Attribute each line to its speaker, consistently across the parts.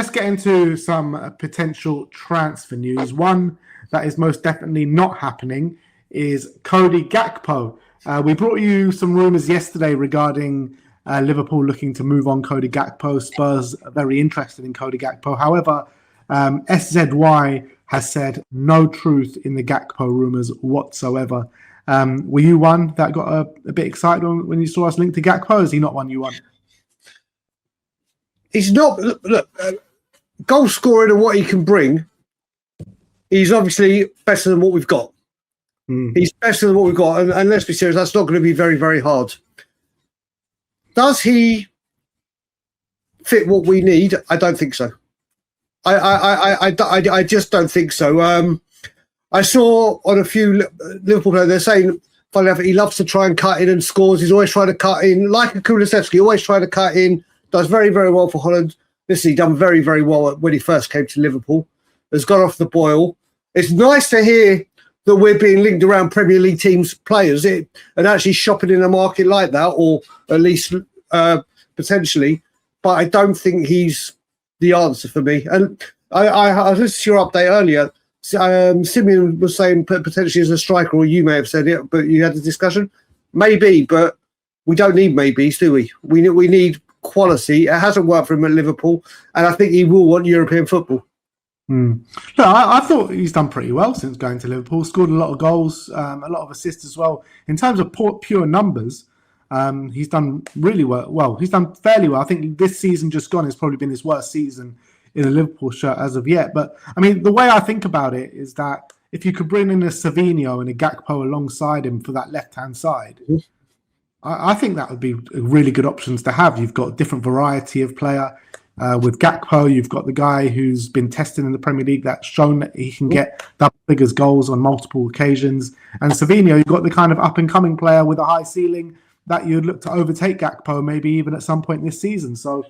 Speaker 1: let's get into some potential transfer news. One that is most definitely not happening is Cody Gakpo. We brought you some rumours yesterday regarding Liverpool looking to move on Cody Gakpo. Spurs are very interested in Cody Gakpo. However, SZY has said no truth in the Gakpo rumours whatsoever. Were you one that got a bit excited when you saw us linked to Gakpo? Is he not one you want?
Speaker 2: He's not. Look, goal scoring and what he can bring, he's obviously better than what we've got. He's better than what we've got. And let's be serious, that's not going to be very, very hard. Does he fit what we need? I don't think so. I just don't think so. I saw on a few Liverpool players, they're saying, funny enough, he loves to try and cut in and scores. He's always trying to cut in, like a Kulusevski, always trying to cut in, does very, very well for Holland. Listen, he done very, very well when he first came to Liverpool. Has got off the boil. It's nice to hear that we're being linked around Premier League teams' players and actually shopping in a market like that, or at least potentially. But I don't think he's the answer for me. And I listened to your update earlier. Simeon was saying potentially as a striker, or you may have said it, but you had a discussion. Maybe, but we don't need maybes, do we? We need quality. It hasn't worked for him at Liverpool, and I think he will want European football.
Speaker 1: No, I thought he's done pretty well since going to Liverpool. Scored a lot of goals, a lot of assists as well. In terms of pure numbers, he's done really well. He's done fairly well. I think this season just gone has probably been his worst season in a Liverpool shirt as of yet. But I mean, the way I think about it is that if you could bring in a Savinho and a Gakpo alongside him for that left-hand side, I think that would be really good options to have. You've got a different variety of player. With Gakpo, you've got the guy who's been tested in the Premier League that's shown that he can get double figures goals on multiple occasions. And Savinho, you've got the kind of up-and-coming player with a high ceiling that you'd look to overtake Gakpo maybe even at some point this season. So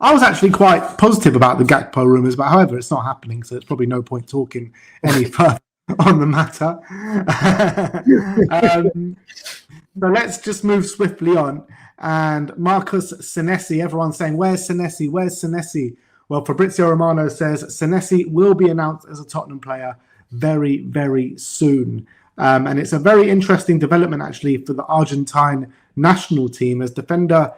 Speaker 1: I was actually quite positive about the Gakpo rumours, but however, it's not happening, so it's probably no point talking any further on the matter. So let's just move swiftly on. And Marcus Senesi, everyone's saying, where's Senesi? Where's Senesi? Well, Fabrizio Romano says Senesi will be announced as a Tottenham player very, very soon. And it's a very interesting development, actually, for the Argentine national team, as defender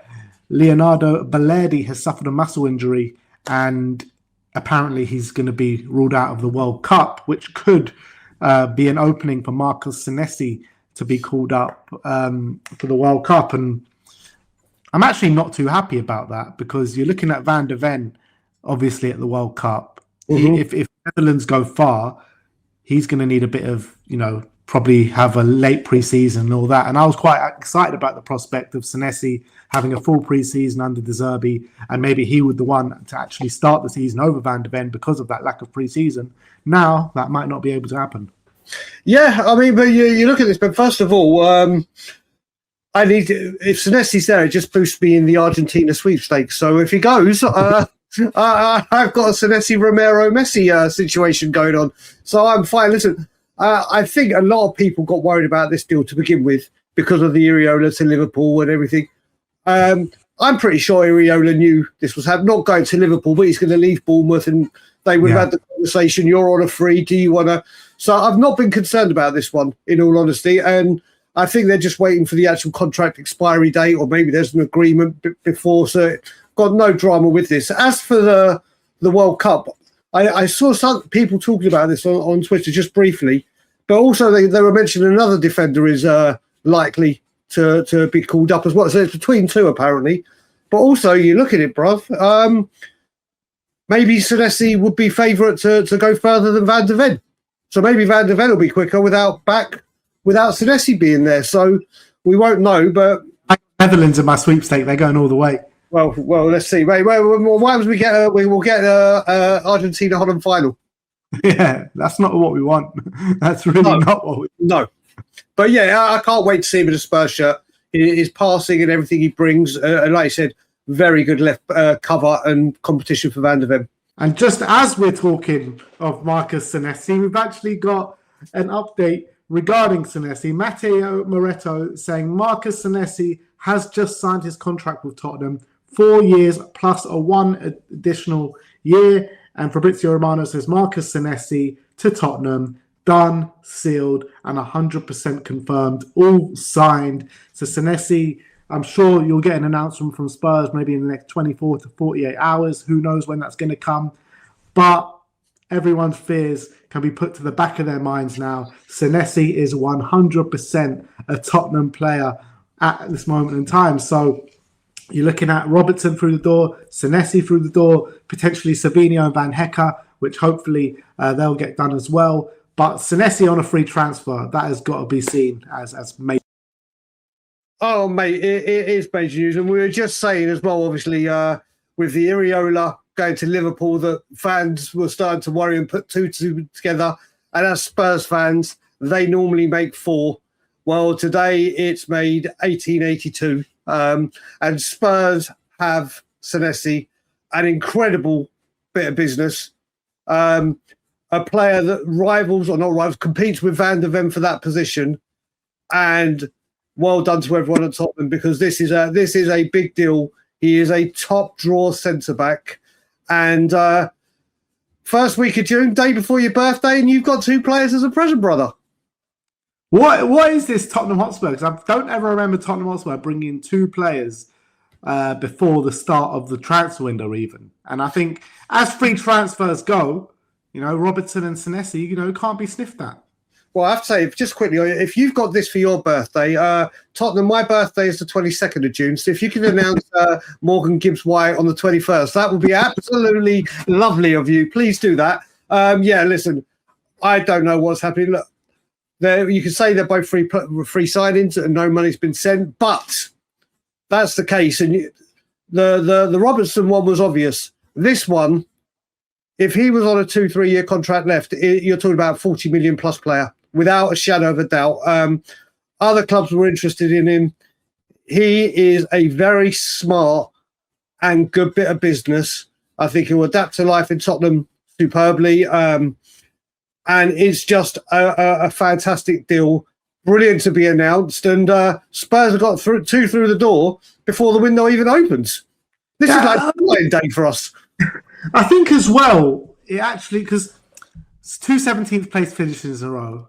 Speaker 1: Leonardo Balerdi has suffered a muscle injury, and apparently he's going to be ruled out of the World Cup, which could be an opening for Marcus Senesi to be called up for the World Cup. And I'm actually not too happy about that, because you're looking at Van der Ven, obviously, at the World Cup. If Netherlands go far, he's going to need a bit of, probably have a late pre-season and all that. And I was quite excited about the prospect of Senesi having a full pre-season under De Zerbi, and maybe he would the one to actually start the season over Van der Ven because of that lack of pre-season. Now, that might not be able to happen.
Speaker 2: Yeah, I mean, but you look at this, but first of all, if Senesi's there, it just boosts me in the Argentina sweepstakes. So if he goes, I've got a Senesi Romero Messi situation going on. So I'm fine. Listen, I think a lot of people got worried about this deal to begin with because of the Iriola to Liverpool and everything. I'm pretty sure Iriola knew this was happening, not going to Liverpool, but he's going to leave Bournemouth, and they would have had the conversation, you're on a free, do you want to? So I've not been concerned about this one, in all honesty, and I think they're just waiting for the actual contract expiry date, or maybe there's an agreement before, so got no drama with this. As for the World Cup, I saw some people talking about this on Twitter just briefly, but also they were mentioning another defender is likely to be called up as well. So it's between two, apparently. But also, you look at it, bruv, maybe Senesi would be favourite to go further than Van der Ven. So maybe Van der Ven will be quicker without Senesi being there. So we won't know, but
Speaker 1: Netherlands are my sweepstake. They're going all the way.
Speaker 2: Well, let's see. Wait, what happens? We will get Argentina Holland final.
Speaker 1: Yeah, that's not what we want. That's really not what we want.
Speaker 2: No. But yeah, I can't wait to see him in a Spurs shirt. His passing and everything he brings, and like I said, very good left cover and competition for Van der Ven.
Speaker 1: And just as we're talking of Marcus Senesi, we've actually got an update regarding Senesi. Matteo Moretto saying Marcus Senesi has just signed his contract with Tottenham 4 years plus a 1 additional year. And Fabrizio Romano says Marcus Senesi to Tottenham, done, sealed, and 100% confirmed, all signed. So Senesi, I'm sure you'll get an announcement from Spurs maybe in the next 24 to 48 hours. Who knows when that's going to come? But everyone's fears can be put to the back of their minds now. Senesi is 100% a Tottenham player at this moment in time. So you're looking at Robertson through the door, Senesi through the door, potentially Savinho and Van Hecke, which hopefully they'll get done as well. But Senesi on a free transfer, that has got to be seen as major.
Speaker 2: Oh, mate, it is major news. And we were just saying as well, obviously, with the Iriola going to Liverpool, that fans were starting to worry and put two together. And as Spurs fans, they normally make 4. Well, today it's made 1882. And Spurs have Senesi, an incredible bit of business. A player that competes with Van der Ven for that position. And well done to everyone at Tottenham, because this is a big deal. He is a top draw centre-back. And first week of June, day before your birthday, and you've got 2 players as a present, brother.
Speaker 1: What is this Tottenham Hotspur? Because I don't ever remember Tottenham Hotspur bringing 2 players before the start of the transfer window even. And I think as free transfers go, Robertson and Senesi, can't be sniffed at.
Speaker 2: Well, I have to say, just quickly, if you've got this for your birthday, Tottenham, my birthday is the 22nd of June. So if you can announce Morgan Gibbs-White on the 21st, that would be absolutely lovely of you. Please do that. Listen, I don't know what's happening. Look, you can say they're both free signings and no money's been sent, but that's the case. And the Robertson one was obvious. This one, if he was on a 2-3 year contract left, you're talking about 40 million plus player, without a shadow of a doubt. Other clubs were interested in him. He is a very smart and good bit of business. I think he'll adapt to life in Tottenham superbly. And it's just a fantastic deal. Brilliant to be announced. And Spurs have got 2 through the door before the window even opens. This is like a flying day for us.
Speaker 1: I think as well, because it's 2 17th place finishes in a row.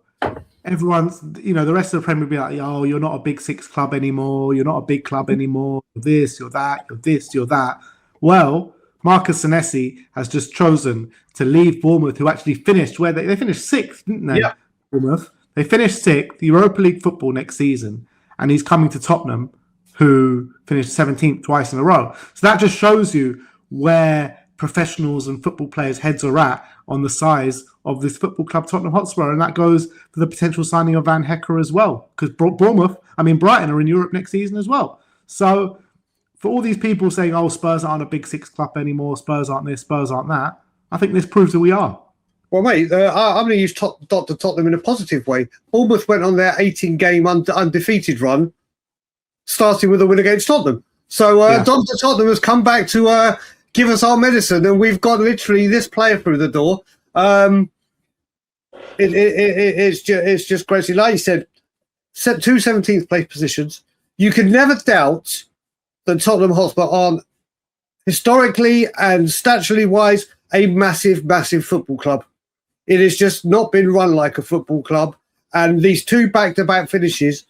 Speaker 1: Everyone's, the rest of the Premier will be like, oh, you're not a big 6 club anymore. You're not a big club anymore. You're this, you're that, you're this, you're that. Well, Marcus Senesi has just chosen to leave Bournemouth, who actually finished where they finished 6th, didn't they?
Speaker 2: Yeah.
Speaker 1: Bournemouth. They finished 6th, Europa League football next season. And he's coming to Tottenham, who finished 17th twice in a row. So that just shows you where professionals and football players' heads are at on the size of this football club, Tottenham Hotspur, and that goes for the potential signing of Van Hecke as well, because Brighton are in Europe next season as well. So for all these people saying, oh, Spurs aren't a big 6 club anymore, Spurs aren't this, Spurs aren't that, I think this proves that we are.
Speaker 2: Well, mate, I'm going to use Dr. Tottenham in a positive way. Bournemouth went on their 18-game undefeated run, starting with a win against Tottenham. So Dr. Tottenham has come back to give us our medicine, and we've got literally this player through the door. It's just crazy. Like you said, 2 17th place positions. You can never doubt that Tottenham Hotspur aren't historically and statutorily wise a massive, massive football club. It has just not been run like a football club. And these 2 back-to-back finishes,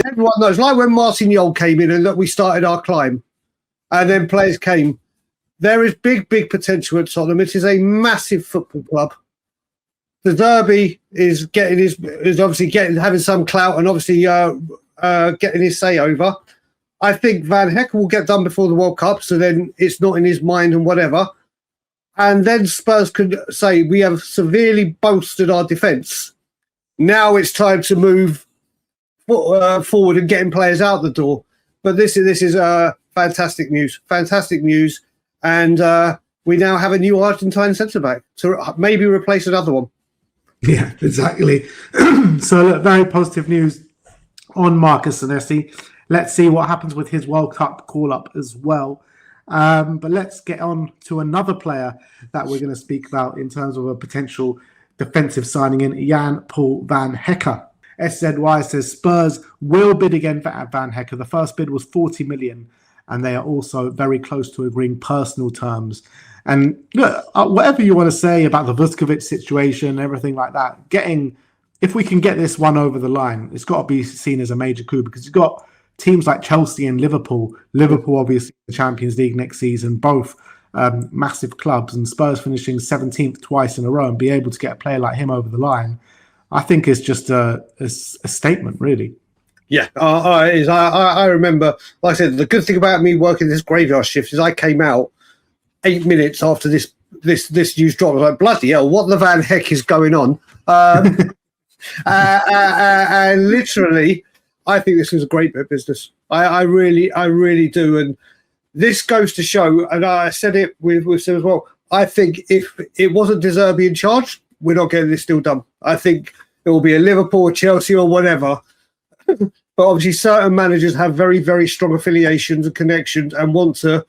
Speaker 2: everyone knows, like when Martignol came in and that we started our climb, and then players came. There is big, big potential at Tottenham. It is a massive football club. The derby is obviously having some clout and obviously getting his say over. I think Van Hecke will get done before the World Cup, so then it's not in his mind and whatever. And then Spurs could say we have severely bolstered our defence. Now it's time to move forward and getting players out the door. But this is fantastic news. Fantastic news. And we now have a new Argentine centre-back to maybe replace another one.
Speaker 1: Yeah, exactly. So, look, very positive news on Marcus Senesi. Let's see what happens with his World Cup call-up as well. But let's get on to another player that we're going to speak about in terms of a potential defensive signing in Paul van Hecke. SZY says Spurs will bid again for Van Hecke. The first bid was 40 million. and they are also very close to agreeing personal terms. And look, whatever you want to say about the Vuskovic situation, everything like that, if we can get this one over the line, it's got to be seen as a major coup, because you've got teams like Chelsea and Liverpool. Liverpool, obviously, the Champions League next season, both massive clubs, and Spurs finishing 17th twice in a row and be able to get a player like him over the line, I think is just a statement, really.
Speaker 2: Yeah, it is. I remember, like I said, the good thing about me working this graveyard shift is I came out 8 minutes after this news dropped. I was like, bloody hell, what the Van Hecke is going on? And literally, I think this is a great bit of business. I really do. And this goes to show, and I said it with Sim as well, I think if it wasn't De Zerbi in charge, we're not getting this deal done. I think it will be a Liverpool or Chelsea or whatever. But obviously certain managers have very, very strong affiliations and connections and want to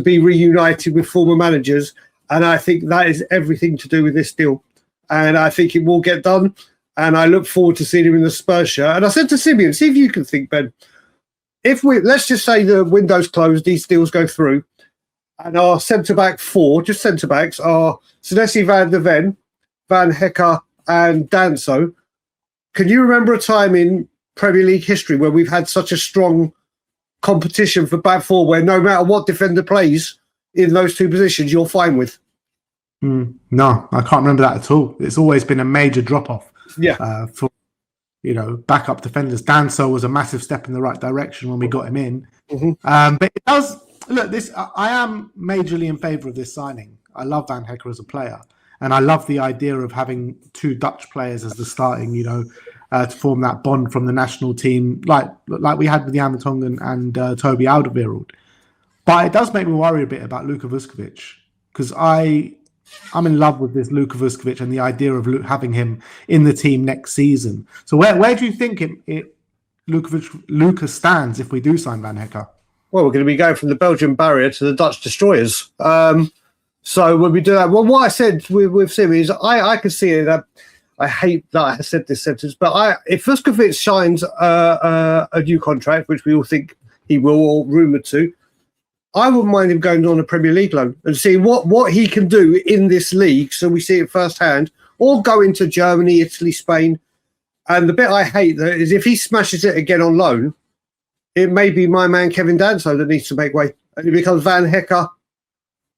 Speaker 2: be reunited with former managers. And I think that is everything to do with this deal. And I think it will get done. And I look forward to seeing him in the Spurs shirt. And I said to Simeon, see if you can think, Ben, let's just say the window's closed, these deals go through, and our centre-back four, just centre-backs, are Senesi, Van der Ven, Van Hecke and Danso. Can you remember a time in Premier League history where we've had such a strong competition for back four where no matter what defender plays in those two positions, you're fine with?
Speaker 1: No, I can't remember that at all. It's always been a major drop-off for backup defenders. Danso was a massive step in the right direction when we got him in. But it does look. I am majorly in favour of this signing. I love Van Hecke as a player, and I love the idea of having two Dutch players as the starting. To form that bond from the national team, like we had with Jan Vertonghen and Toby Alderweireld. But it does make me worry a bit about Luka Vuskovic, because I'm in love with this Luka Vuskovic and the idea of having him in the team next season. So where do you think Luka stands if we do sign Van Hecke?
Speaker 2: Well, we're going to be going from the Belgian barrier to the Dutch destroyers. So when we do that, well, what I said with Sim is I can see it. I hate that I said this sentence, but if Vuskovic signs a new contract, which we all think he will, or rumoured to, I wouldn't mind him going on a Premier League loan and seeing what he can do in this league, so we see it firsthand, or go into Germany, Italy, Spain. And the bit I hate that is if he smashes it again on loan, it may be my man Kevin Danso that needs to make way, and it becomes Van Hecke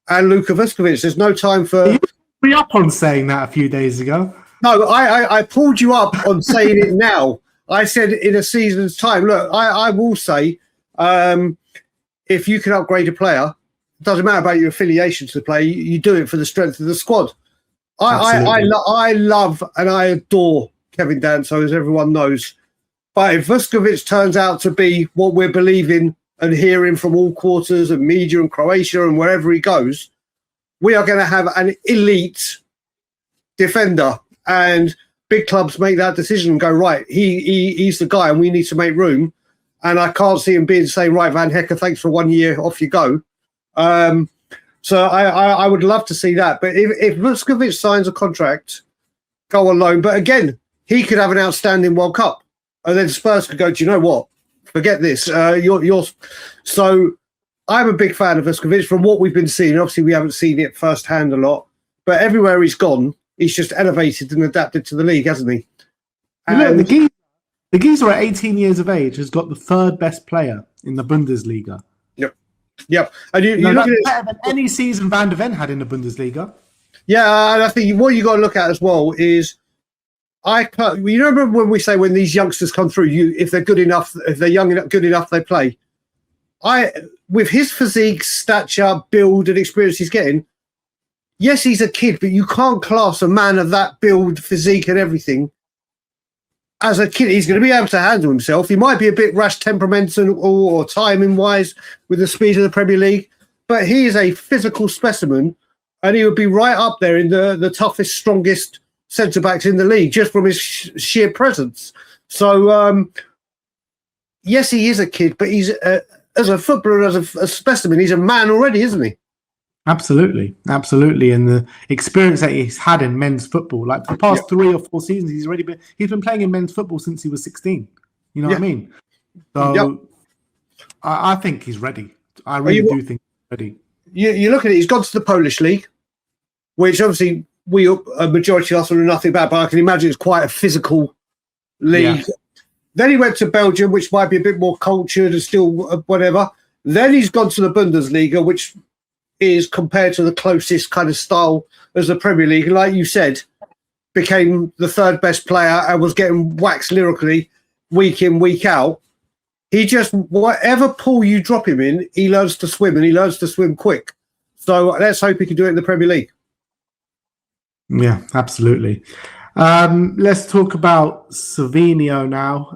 Speaker 2: and Luka Vuskovic. There's no time for...
Speaker 1: You put me up on saying that a few days ago.
Speaker 2: No, I pulled you up on saying it now. I said in a season's time. Look, I will say, if you can upgrade a player, it doesn't matter about your affiliation to the player. You do it for the strength of the squad. I love and I adore Kevin Danso, as everyone knows. But if Vuskovic turns out to be what we're believing and hearing from all quarters and media and Croatia and wherever he goes, we are going to have an elite defender. And big clubs make that decision and go, right, he's the guy and we need to make room. And I can't see him saying, right, Van Hecke, thanks for 1 year, off you go. So I would love to see that. But if Vuskovic signs a contract, go on loan. But again, he could have an outstanding World Cup. And then Spurs could go, do you know what? Forget this. So I'm a big fan of Vuskovic from what we've been seeing. Obviously, we haven't seen it firsthand a lot. But everywhere he's gone, he's just elevated and adapted to the league, hasn't he?
Speaker 1: And the geezer at 18 years of age has got the third best player in the Bundesliga.
Speaker 2: Yep. And you look at it
Speaker 1: better than any season Van der Ven had in the Bundesliga.
Speaker 2: Yeah, and I think what you got to look at as well is, you remember when we say when these youngsters come through, if they're good enough, if they're young enough, good enough, they play. With his physique, stature, build, and experience he's getting. Yes, he's a kid, but you can't class a man of that build, physique and everything as a kid. He's going to be able to handle himself. He might be a bit rash temperamental or timing-wise with the speed of the Premier League, but he is a physical specimen, and he would be right up there in the toughest, strongest centre-backs in the league just from his sheer presence. So, yes, he is a kid, but he's as a footballer, as a specimen, he's a man already, isn't he?
Speaker 1: Absolutely. And the experience that he's had in men's football, like the past 3 or 4 seasons, he's been playing in men's football since he was 16. You know what I mean? So I think he's ready I really do think he's ready.
Speaker 2: You look at it, he's gone to the Polish league, which obviously a majority of us know nothing about, but I can imagine it's quite a physical league. Yeah. Then he went to Belgium, which might be a bit more cultured and still whatever. Then he's gone to the Bundesliga, which is compared to the closest kind of style as the Premier League. And like you said, became the third best player and was getting waxed lyrically week in, week out. He just, whatever pool you drop him in, he learns to swim, and he learns to swim quick. So let's hope he can do it in the Premier League.
Speaker 1: Yeah, absolutely. Let's talk about Savinho now.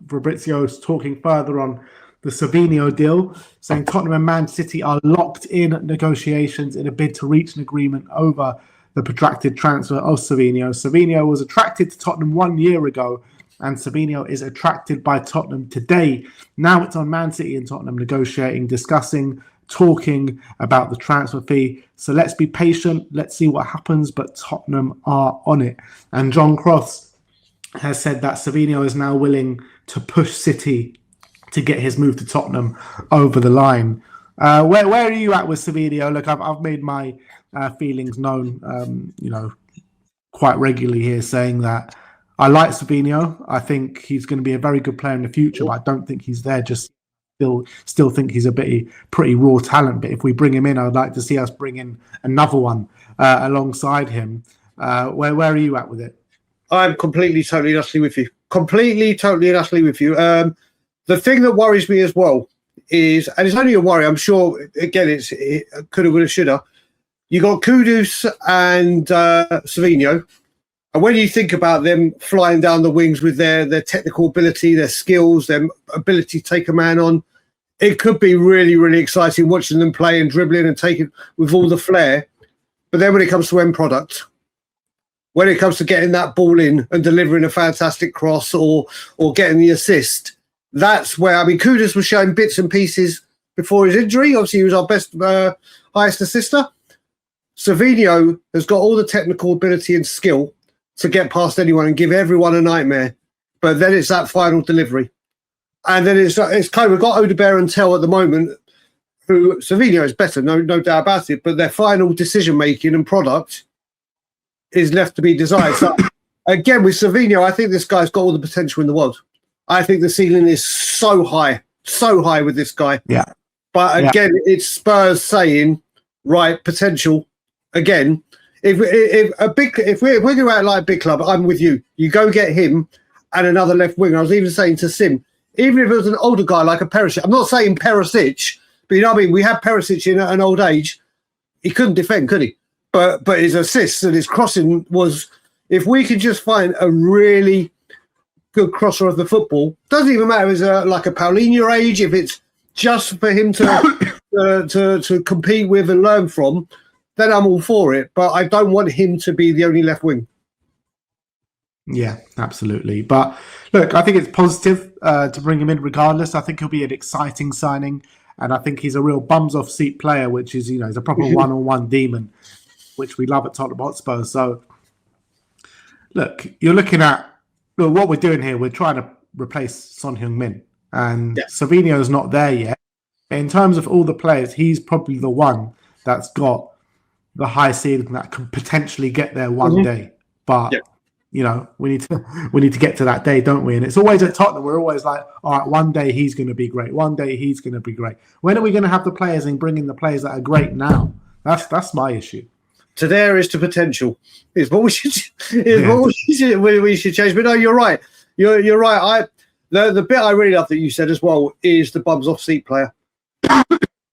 Speaker 1: Fabrizio's talking further on the Savinho deal, saying Tottenham and Man City are locked in negotiations in a bid to reach an agreement over the protracted transfer of Savinho. Savinho was attracted to Tottenham 1 year ago, and Savinho is attracted by Tottenham today. Now it's on Man City and Tottenham negotiating, discussing, talking about the transfer fee. So let's be patient. Let's see what happens. But Tottenham are on it. And John Cross has said that Savinho is now willing to push City to get his move to Tottenham over the line. Where are you at with Savinho? Look, I've made my feelings known, quite regularly here, saying that I like Savinho. I think he's going to be a very good player in the future, but I don't think he's there just still think he's a pretty raw talent. But if we bring him in, I'd like to see us bring in another one alongside him. Where are you at with it?
Speaker 2: I'm completely, totally, and utterly with you. The thing that worries me as well is, and it's only a worry, I'm sure, again, it coulda, woulda, shoulda. You got Kudus and Savinho. And when you think about them flying down the wings with their technical ability, their skills, their ability to take a man on, it could be really, really exciting watching them play and dribbling and taking with all the flair. But then when it comes to end product, when it comes to getting that ball in and delivering a fantastic cross or getting the assist, that's where, Kudus was showing bits and pieces before his injury. Obviously, he was our best, highest assister. Savinho has got all the technical ability and skill to get past anyone and give everyone a nightmare. But then it's that final delivery. And then it's kind of, we've got Odegaard and Tell at the moment, who Savinho is better, no doubt about it, but their final decision-making and product is left to be desired. So again, with Savinho, I think this guy's got all the potential in the world. I think the ceiling is so high with this guy.
Speaker 1: Yeah.
Speaker 2: But again, it's Spurs saying, right, potential, again, If we're going out like a big club, I'm with you. You go get him and another left winger. I was even saying to Sim, even if it was an older guy like a Perisic, I'm not saying Perisic, but you know what I mean? We had Perisic in an old age. He couldn't defend, could he? But his assists and his crossing was, if we could just find a really good crosser of the football, doesn't even matter if it's like a Palhinha age, if it's just for him to compete with and learn from, then I'm all for it. But I don't want him to be the only left wing.
Speaker 1: Yeah, absolutely. But look, I think it's positive to bring him in regardless. I think he'll be an exciting signing. And I think he's a real bums-off seat player, which is, he's a proper one-on-one demon, which we love at Tottenham Hotspur. So, look, you're looking at what we're doing here. We're trying to replace Son Heung-min. And Savinho's not there yet. In terms of all the players, he's probably the one that's got the high ceiling that can potentially get there one day. But we need to get to that day, don't we? And it's always at Tottenham, we're always like, all right, one day he's going to be great. One day he's going to be great. When are we going to have the players and bring in the players that are great now? That's my issue.
Speaker 2: To there is to potential. Is what we should. We should change. But no, you're right. You're right. The bit I really love that you said as well is the bums off seat player.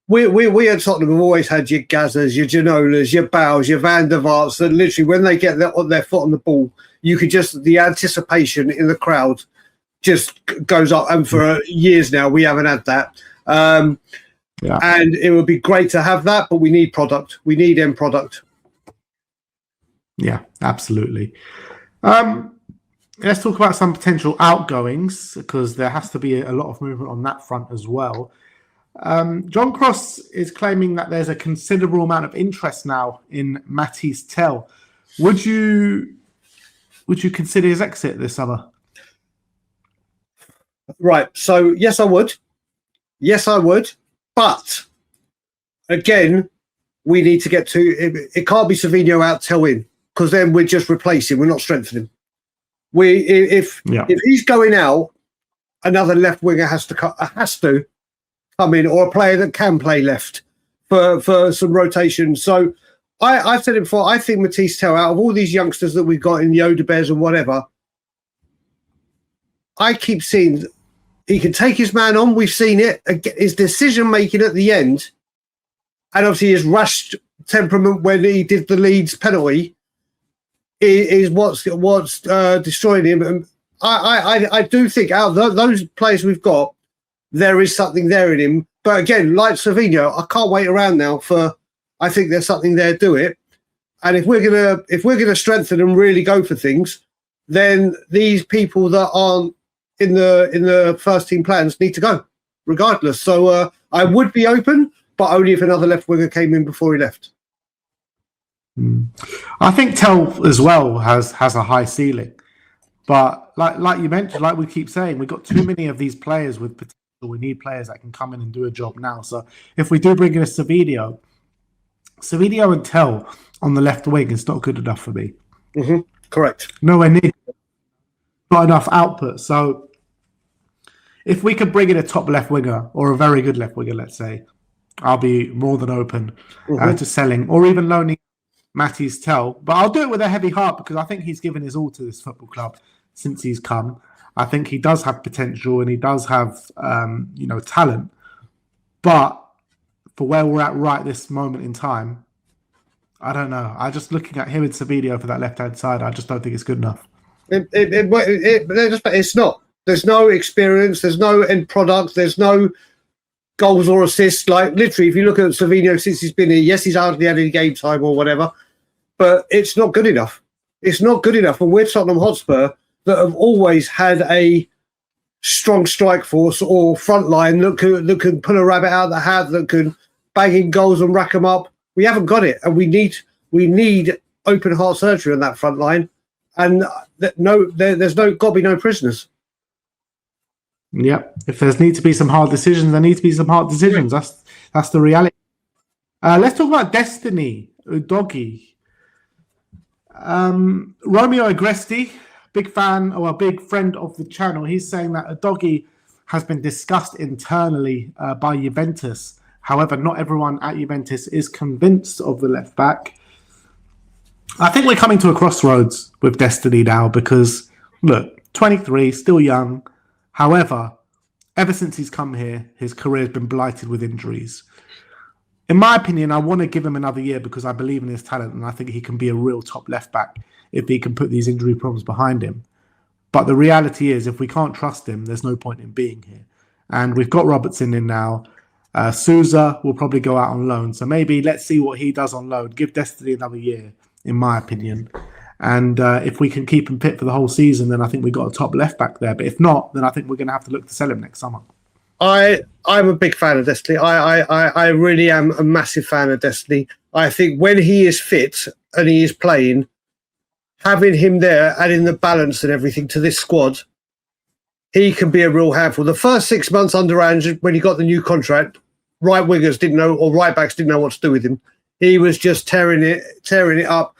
Speaker 2: We at Tottenham have always had your Gazzas, your Ginolas, your Bows, your Van der Vaarts, that literally when they get their foot on the ball, you could just, the anticipation in the crowd just goes up. And for years now, we haven't had that. And it would be great to have that, but we need product. We need end product.
Speaker 1: Yeah, absolutely. Let's talk about some potential outgoings, because there has to be a lot of movement on that front as well. John Cross is claiming that there's a considerable amount of interest now in Matty's Tell. Would you consider his exit this summer?
Speaker 2: Right. So yes, I would. But again, we need to get to it. Can't be Savinho out, Tell in, because then we're just replacing. We're not strengthening. If he's going out, another left winger has to come in, or a player that can play left for some rotation. So I've said it before. I think Matisse Tell, out of all these youngsters that we've got in the Odebears and whatever, I keep seeing he can take his man on. We've seen it. His decision making at the end, and obviously his rushed temperament when he did the Leeds penalty, is what's destroying him. And I do think out of those players we've got, there is something there in him. But again, like Savinho, I can't wait around now for. I think there's something there. Do it, and if we're gonna strengthen and really go for things, then these people that aren't in the first team plans need to go, regardless. So I would be open, but only if another left winger came in before he left.
Speaker 1: I think Tell as well has a high ceiling, but like you mentioned, like we keep saying, we've got too many of these players with potential. We need players that can come in and do a job now. So if we do bring in a Savinho and Tell on the left wing is not good enough for me.
Speaker 2: Mm-hmm. Correct.
Speaker 1: Nowhere near. Not enough output. So if we could bring in a top left winger or a very good left winger, let's say, I'll be more than open to selling or even loaning Matty's Tell. But I'll do it with a heavy heart because I think he's given his all to this football club since he's come. I think he does have potential and he does have, talent. But for where we're at right this moment in time, I don't know. I just looking at him and Savinho for that left-hand side, I just don't think it's good enough.
Speaker 2: It's not. There's no experience. There's no end product. There's no goals or assists. Like literally, if you look at Savinho since he's been here, yes, he's hardly had any game time or whatever, but it's not good enough. It's not good enough. And we're Tottenham Hotspur that have always had a strong strike force or front line that can pull a rabbit out of the hat, that can bang in goals and rack them up. We haven't got it, and we need open heart surgery on that front line. And there's got to be no prisoners.
Speaker 1: Yeah, if there's need to be some hard decisions, there need to be some hard decisions. That's the reality. Let's talk about Destiny, Udogie. Romeo Agresti, big fan or a big friend of the channel, he's saying that Udogie has been discussed internally by Juventus. However, not everyone at Juventus is convinced of the left back. I think we're coming to a crossroads with Destiny now because, look, 23, still young. However, ever since he's come here, his career has been blighted with injuries. In my opinion, I want to give him another year because I believe in his talent and I think he can be a real top left back if he can put these injury problems behind him. But the reality is, if we can't trust him, there's no point in being here. And we've got Robertson in now. Sousa will probably go out on loan. So maybe let's see what he does on loan. Give Destiny another year, in my opinion. And if we can keep him fit for the whole season, then I think we've got a top left back there. But if not, then I think we're going to have to look to sell him next summer.
Speaker 2: I'm a big fan of Destiny. I really am a massive fan of Destiny. I think when he is fit and he is playing, having him there, adding the balance and everything to this squad, he can be a real handful. The first 6 months under Ange, when he got the new contract, right wingers didn't know, or right backs didn't know what to do with him. He was just tearing it up.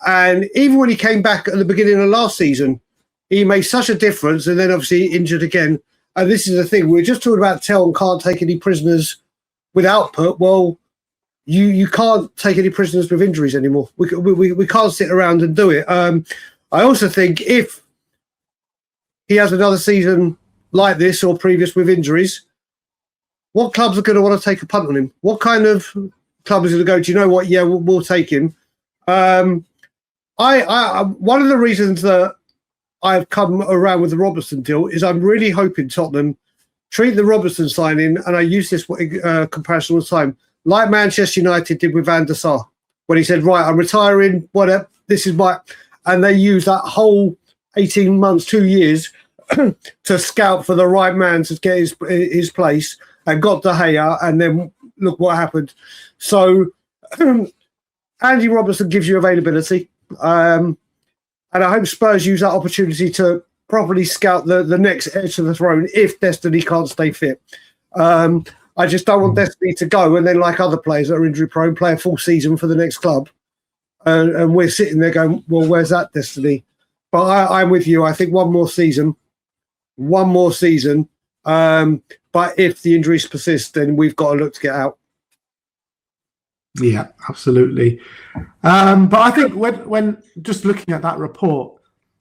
Speaker 2: And even when he came back at the beginning of last season, he made such a difference. And then obviously injured again. And this is the thing, we're just talking about Tell and can't take any prisoners with output. Well, you can't take any prisoners with injuries anymore. We can't sit around and do it. I also think if he has another season like this or previous with injuries, what clubs are going to want to take a punt on him? What kind of club is going to go, do you know what? Yeah, we'll take him. One of the reasons that I've come around with the Robertson deal is I'm really hoping Tottenham treat the Robertson signing, and I use this comparison all the time, like Manchester United did with Van der Sar, when he said, right, I'm retiring, whatever, this is my... And they used that whole 18 months, 2 years to scout for the right man to get his place, and got De Gea, and then look what happened. So Andy Robertson gives you availability. And I hope Spurs use that opportunity to properly scout the next heir to the throne if Destiny can't stay fit. I I just don't want Destiny to go and then, like other players that are injury prone, play a full season for the next club. And we're sitting there going, well, where's that Destiny? But I'm with you. I think one more season. But if the injuries persist, then we've got to look to get out.
Speaker 1: Yeah, absolutely. But I think when just looking at that report,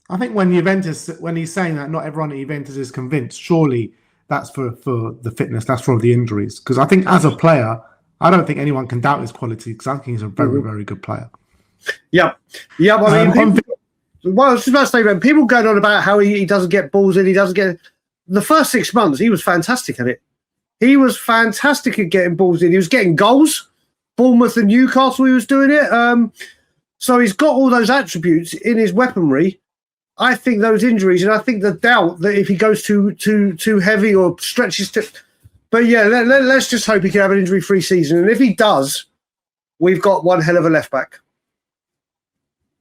Speaker 1: I think when he's saying that not everyone at Juventus is convinced, surely that's for the fitness, that's for the injuries. Because I think as a player, I don't think anyone can doubt his quality, because I think he's a very, very good player.
Speaker 2: Yeah. I mean, I was about to say, man, people going on about how he doesn't get balls in, he doesn't get... The first 6 months, he was fantastic at it. He was fantastic at getting balls in. He was getting goals. Bournemouth and Newcastle, he was doing it. So he's got all those attributes in his weaponry. I think those injuries, and I think the doubt that if he goes too heavy or stretches too... But yeah, let's just hope he can have an injury-free season. And if he does, we've got one hell of a left-back.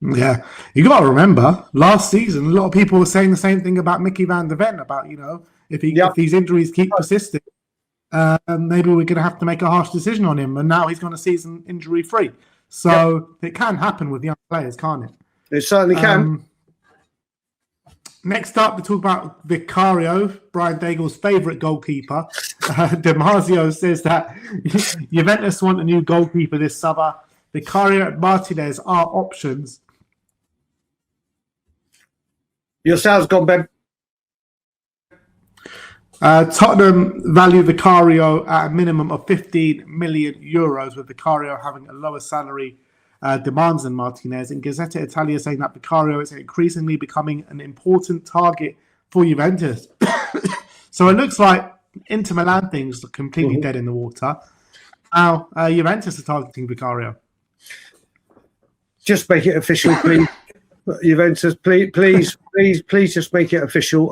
Speaker 1: Yeah, you got to remember, last season, a lot of people were saying the same thing about Mickey van der Ven, about, if these injuries keep persisting, maybe we're going to have to make a harsh decision on him. And now he's gone a season injury-free. So it can happen with young players, can't it?
Speaker 2: It certainly can.
Speaker 1: Next up, we talk about Vicario, Brian Daigle's favourite goalkeeper. Damasio says that Juventus want a new goalkeeper this summer. Vicario and Martinez are options.
Speaker 2: Your sound's gone, Ben.
Speaker 1: Tottenham value Vicario at a minimum of 15 million euros, with Vicario having a lower salary demands than Martinez. And Gazzetta Italia saying that Vicario is increasingly becoming an important target for Juventus. So it looks like Inter Milan things are completely dead in the water. Now Juventus are targeting Vicario.
Speaker 2: Just make it official, please. Juventus, please just make it official.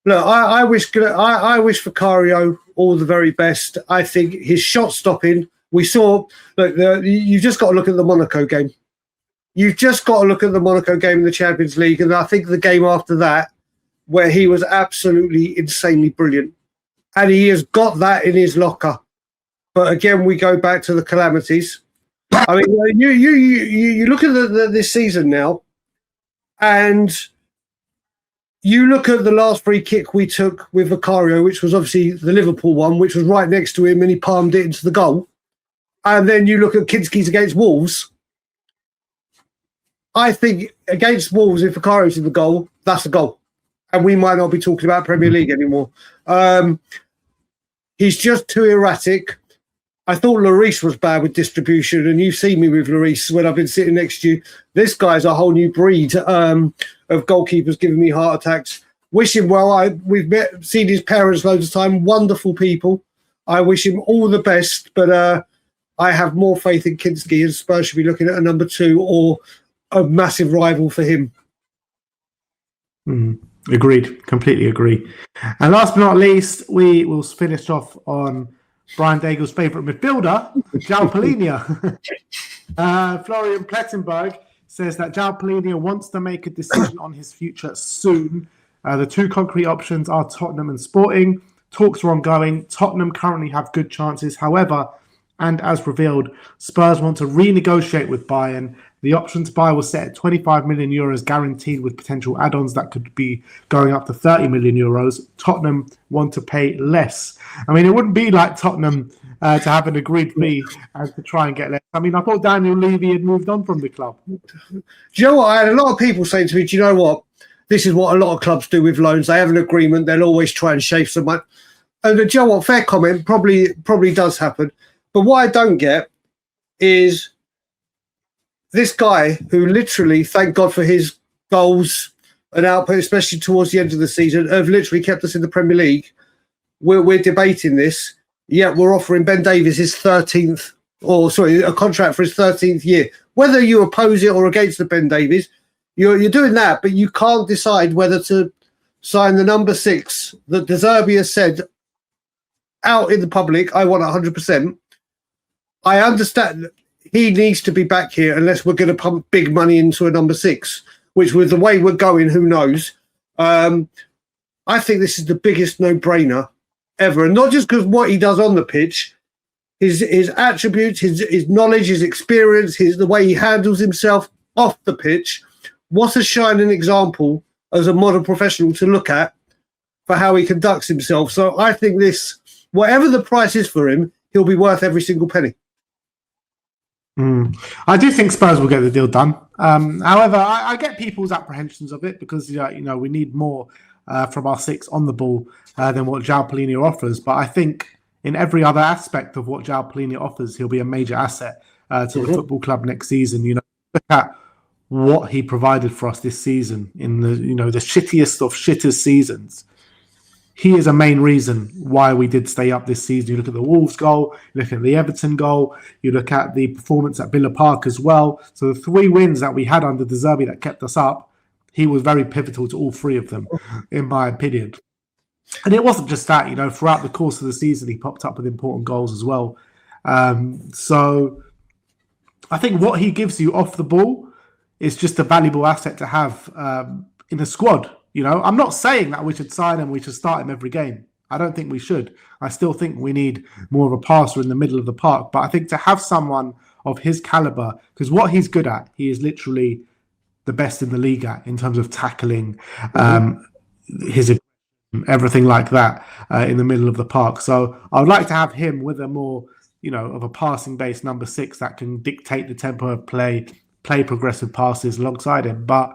Speaker 2: Look, I wish Vicario all the very best. I think his shot stopping, we saw. Look, you've just got to look at the Monaco game. You've just got to look at the Monaco game in the Champions League, and I think the game after that, where he was absolutely insanely brilliant, and he has got that in his locker. But again, we go back to the calamities. I mean, you look at this season now, and you look at the last free kick we took with Vicario, which was obviously the Liverpool one, which was right next to him, and he palmed it into the goal. And then you look at Kinski's against Wolves. I think against Wolves, if Vicario's in the goal, that's a goal. And we might not be talking about Premier League anymore. He's just too erratic. I thought Lloris was bad with distribution, and you've seen me with Lloris when I've been sitting next to you. This guy's a whole new breed of goalkeepers giving me heart attacks. Wish him well. We've seen his parents loads of time. Wonderful people. I wish him all the best, but I have more faith in Kinski, and Spurs should be looking at a number 2 or a massive rival for him.
Speaker 1: Agreed. Completely agree. And last but not least, we will finish off on Brian Daigle's favourite midfielder, Joao Palhinha. Florian Plettenberg says that Joao Palhinha wants to make a decision on his future soon. The 2 concrete options are Tottenham and Sporting. Talks are ongoing. Tottenham currently have good chances. However, and as revealed, Spurs want to renegotiate with Bayern. The option to buy was set at 25 million euros guaranteed, with potential add-ons that could be going up to 30 million euros. Tottenham want to pay less. I mean, it wouldn't be like Tottenham to have an agreed fee and to try and get less. I mean, I thought Daniel Levy had moved on from the club.
Speaker 2: Do you know what? I had a lot of people saying to me, do you know what? This is what a lot of clubs do with loans. They have an agreement. They'll always try and shave some money. And do you know what? Fair comment. Probably does happen. But what I don't get is this guy who literally, thank God for his goals and output, especially towards the end of the season, have literally kept us in the Premier League. We're debating this. Yet we're offering Ben Davies his 13th, a contract for his 13th year. Whether you oppose it or against the Ben Davies, you're doing that, but you can't decide whether to sign the number 6 that De Zerbi has said out in the public, I want 100%. I understand he needs to be back here unless we're going to pump big money into a number 6, which with the way we're going, who knows? I think this is the biggest no-brainer ever. And not just because what he does on the pitch, his attributes, his knowledge, his experience, the way he handles himself off the pitch. What a shining example as a modern professional to look at for how he conducts himself. So I think this, whatever the price is for him, he'll be worth every single penny.
Speaker 1: I do think Spurs will get the deal done. However, I get people's apprehensions of it because we need more from our six on the ball than what Joao Palhinha offers. But I think in every other aspect of what Joao Palhinha offers, he'll be a major asset to the football club next season. Look at what he provided for us this season in the shittiest of shitters seasons. He is a main reason why we did stay up this season. You look at the Wolves goal, you look at the Everton goal, you look at the performance at Villa Park as well. So the 3 wins that we had under De Zerbi that kept us up, he was very pivotal to all 3 of them, in my opinion. And it wasn't just that, throughout the course of the season, he popped up with important goals as well. So I think what he gives you off the ball is just a valuable asset to have in the squad. I'm not saying that we should sign him, we should start him every game. I don't think we should. I still think we need more of a passer in the middle of the park. But I think to have someone of his caliber, because what he's good at, he is literally the best in the league at in terms of tackling, his everything like that in the middle of the park. So I would like to have him with a more, of a passing-based number 6 that can dictate the tempo of play progressive passes alongside him. But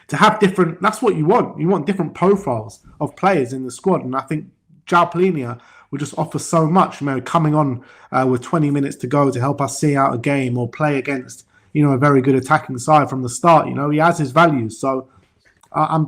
Speaker 1: to have different, that's what you want. You want different profiles of players in the squad. And I think Joao Palhinha will just offer so much, coming on with 20 minutes to go to help us see out a game or play against, a very good attacking side from the start. He has his values. So I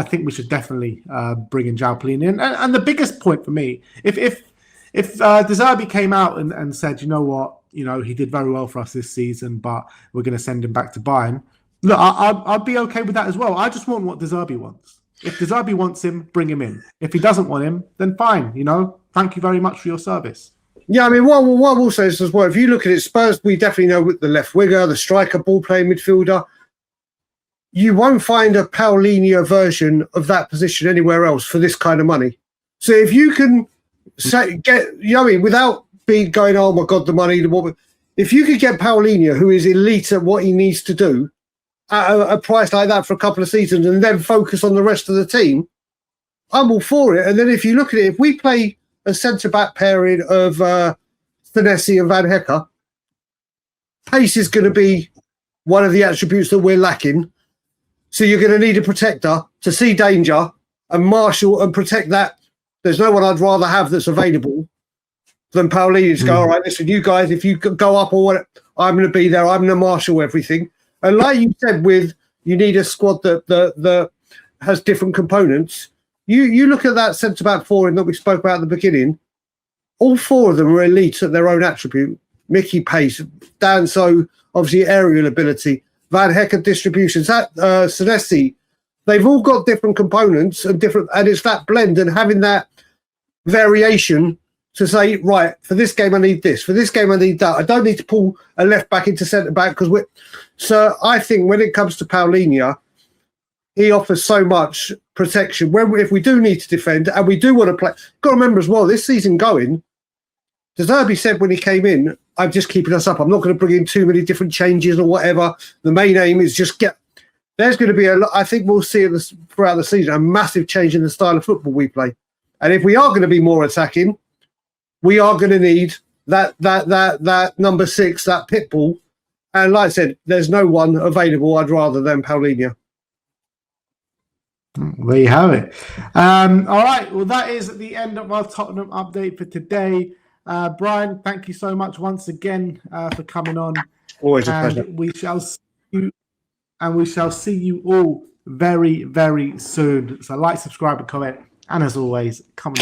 Speaker 1: think we should definitely bring in Joao Palhinha in. And the biggest point for me, if De Zerbi came out and said, you know what, he did very well for us this season, but we're going to send him back to Bayern. Look, I'd be okay with that as well. I just want what De Zerbi wants. If De Zerbi wants him, bring him in. If he doesn't want him, then fine. Thank you very much for your service.
Speaker 2: Yeah, I mean, what I will say is as well, if you look at it, Spurs, we definitely know with the left winger, the striker, ball-playing midfielder, you won't find a Palhinha version of that position anywhere else for this kind of money. So if you can without going, oh my God, the money, if you could get Palhinha, who is elite at what he needs to do, at a price like that for a couple of seasons and then focus on the rest of the team, I'm all for it. And then if you look at it, if we play a centre-back pairing of Senesi and Van Hecke, pace is going to be one of the attributes that we're lacking. So you're going to need a protector to see danger and marshal and protect that. There's no one I'd rather have that's available than Palhinha to go, all right, listen, you guys, if you go up or what, I'm going to be there. I'm going to marshal everything. And like you said, you need a squad that has different components. You look at that centre-back 4 that we spoke about at the beginning, all 4 of them are elite at their own attribute. Mickey pace, Danso, obviously aerial ability, Van Hecke distributions, Senesi, they've all got different components and it's that blend and having that variation to say, right, for this game I need this, for this game I need that. I don't need to pull a left back into centre back because so I think when it comes to Palhinha, he offers so much protection. If we do need to defend and we do want to play, got to remember as well, this season going, De Zerbi said when he came in, I'm just keeping us up. I'm not going to bring in too many different changes or whatever. The main aim is just there's going to be I think we'll see it throughout the season, a massive change in the style of football we play. And if we are going to be more attacking, we are going to need that number 6, that pit bull. And like I said, there's no one available I'd rather than Palhinha.
Speaker 1: There you have it. All right. Well, that is the end of our Tottenham update for today. Brian, thank you so much once again for coming on.
Speaker 2: Always a pleasure.
Speaker 1: We shall see you all very, very soon. So like, subscribe, and comment. And as always, comment.